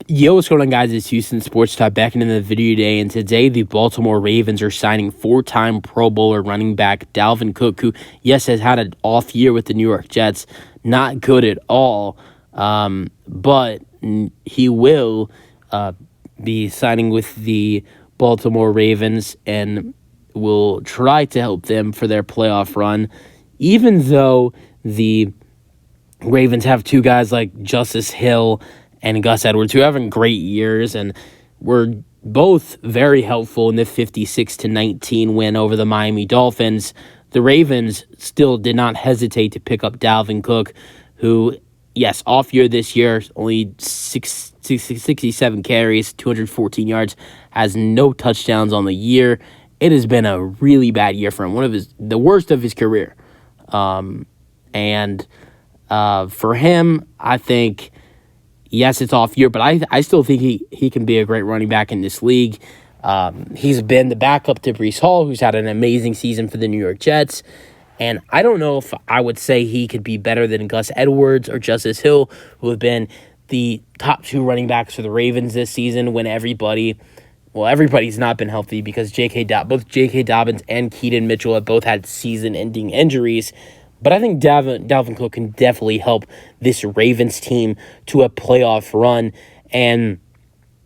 Yo, what's going on, guys? It's Houston Sports Talk back into the video today, and today the Baltimore Ravens are signing four-time Pro Bowler running back Dalvin Cook, who, yes, has had an off year with the New York Jets. Not good at all, but he will be signing with the Baltimore Ravens and will try to help them for their playoff run, even though the Ravens have two guys like Justice Hill and Gus Edwards, who are having great years and were both very helpful in the 56-19 win over the Miami Dolphins. The Ravens still did not hesitate to pick up Dalvin Cook, who, yes, off year this year, only 67 carries, 214 yards, has no touchdowns on the year. It has been a really bad year for him, the worst of his career. For him, I think, yes, it's off year, but I still think he can be a great running back in this league. He's been the backup to Breece Hall, who's had an amazing season for the New York Jets. And I don't know if I would say he could be better than Gus Edwards or Justice Hill, who have been the top two running backs for the Ravens this season when everybody's not been healthy because both J.K. Dobbins and Keaton Mitchell have both had season-ending injuries. But I think Dalvin Cook can definitely help this Ravens team to a playoff run. And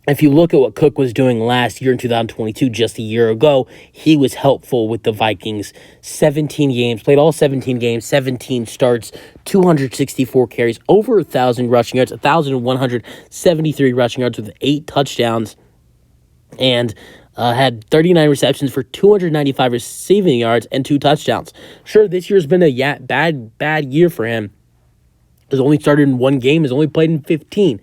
if you look at what Cook was doing last year in 2022, just a year ago, he was helpful with the Vikings. 17 games, played all 17 games, 17 starts, 264 carries, over 1,000 rushing yards, 1,173 rushing yards with 8 touchdowns, and had 39 receptions for 295 receiving yards and 2 touchdowns. Sure, this year's been a bad year for him. He's only started in 1 game, has only played in 15.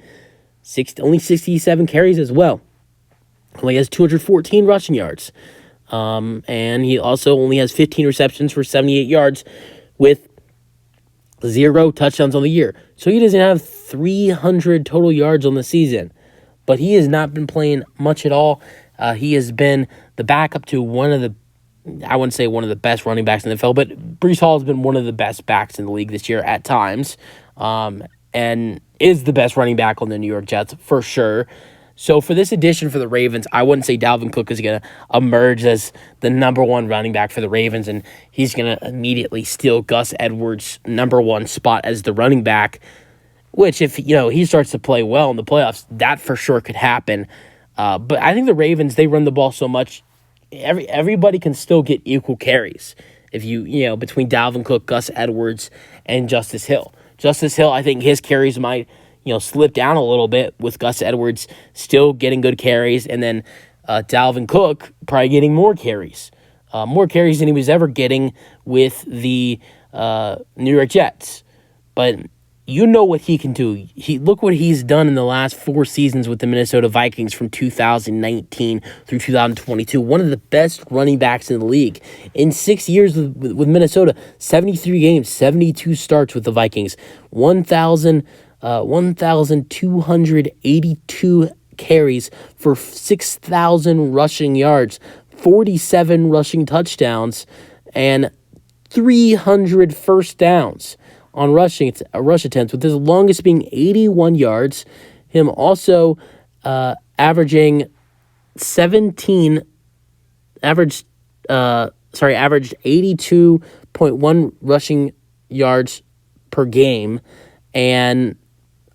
Only 67 carries as well. Only has 214 rushing yards. And he also only has 15 receptions for 78 yards with 0 touchdowns on the year. So he doesn't have 300 total yards on the season. But he has not been playing much at all. He has been the backup to I wouldn't say one of the best running backs in the NFL, but Breece Hall has been one of the best backs in the league this year at times, and is the best running back on the New York Jets for sure. So for this addition for the Ravens, I wouldn't say Dalvin Cook is going to emerge as the number 1 running back for the Ravens, and he's going to immediately steal Gus Edwards' number 1 spot as the running back, which if he starts to play well in the playoffs, that for sure could happen. But I think the Ravens, they run the ball so much, everybody can still get equal carries if between Dalvin Cook, Gus Edwards, and Justice Hill. Justice Hill, I think his carries might slip down a little bit with Gus Edwards still getting good carries, and then Dalvin Cook probably getting more carries than he was ever getting with the New York Jets. But you know what he can do. Look what he's done in the last 4 seasons with the Minnesota Vikings from 2019 through 2022. One of the best running backs in the league. In 6 years with Minnesota, 73 games, 72 starts with the Vikings, 1,282 carries for 6,000 rushing yards, 47 rushing touchdowns, and 300 first downs on rush attempts, with his longest being 81 yards. Him also averaged 82.1 rushing yards per game, and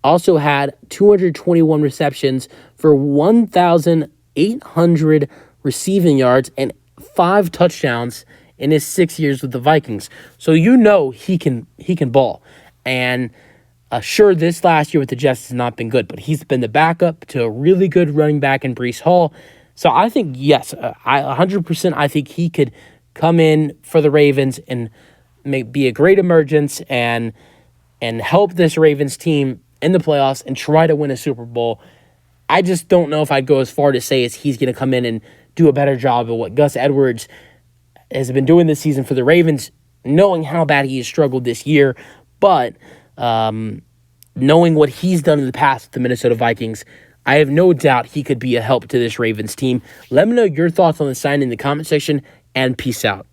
also had 221 receptions for 1,800 receiving yards and 5 touchdowns in his 6 years with the Vikings. So he can ball. And sure, this last year with the Jets has not been good, but he's been the backup to a really good running back in Breece Hall. So I think, yes, 100% I think he could come in for the Ravens and be a great emergence and help this Ravens team in the playoffs and try to win a Super Bowl. I just don't know if I'd go as far to say as he's going to come in and do a better job of what Gus Edwards has been doing this season for the Ravens, knowing how bad he has struggled this year, but knowing what he's done in the past with the Minnesota Vikings, I have no doubt he could be a help to this Ravens team. Let me know your thoughts on the sign in the comment section, and peace out.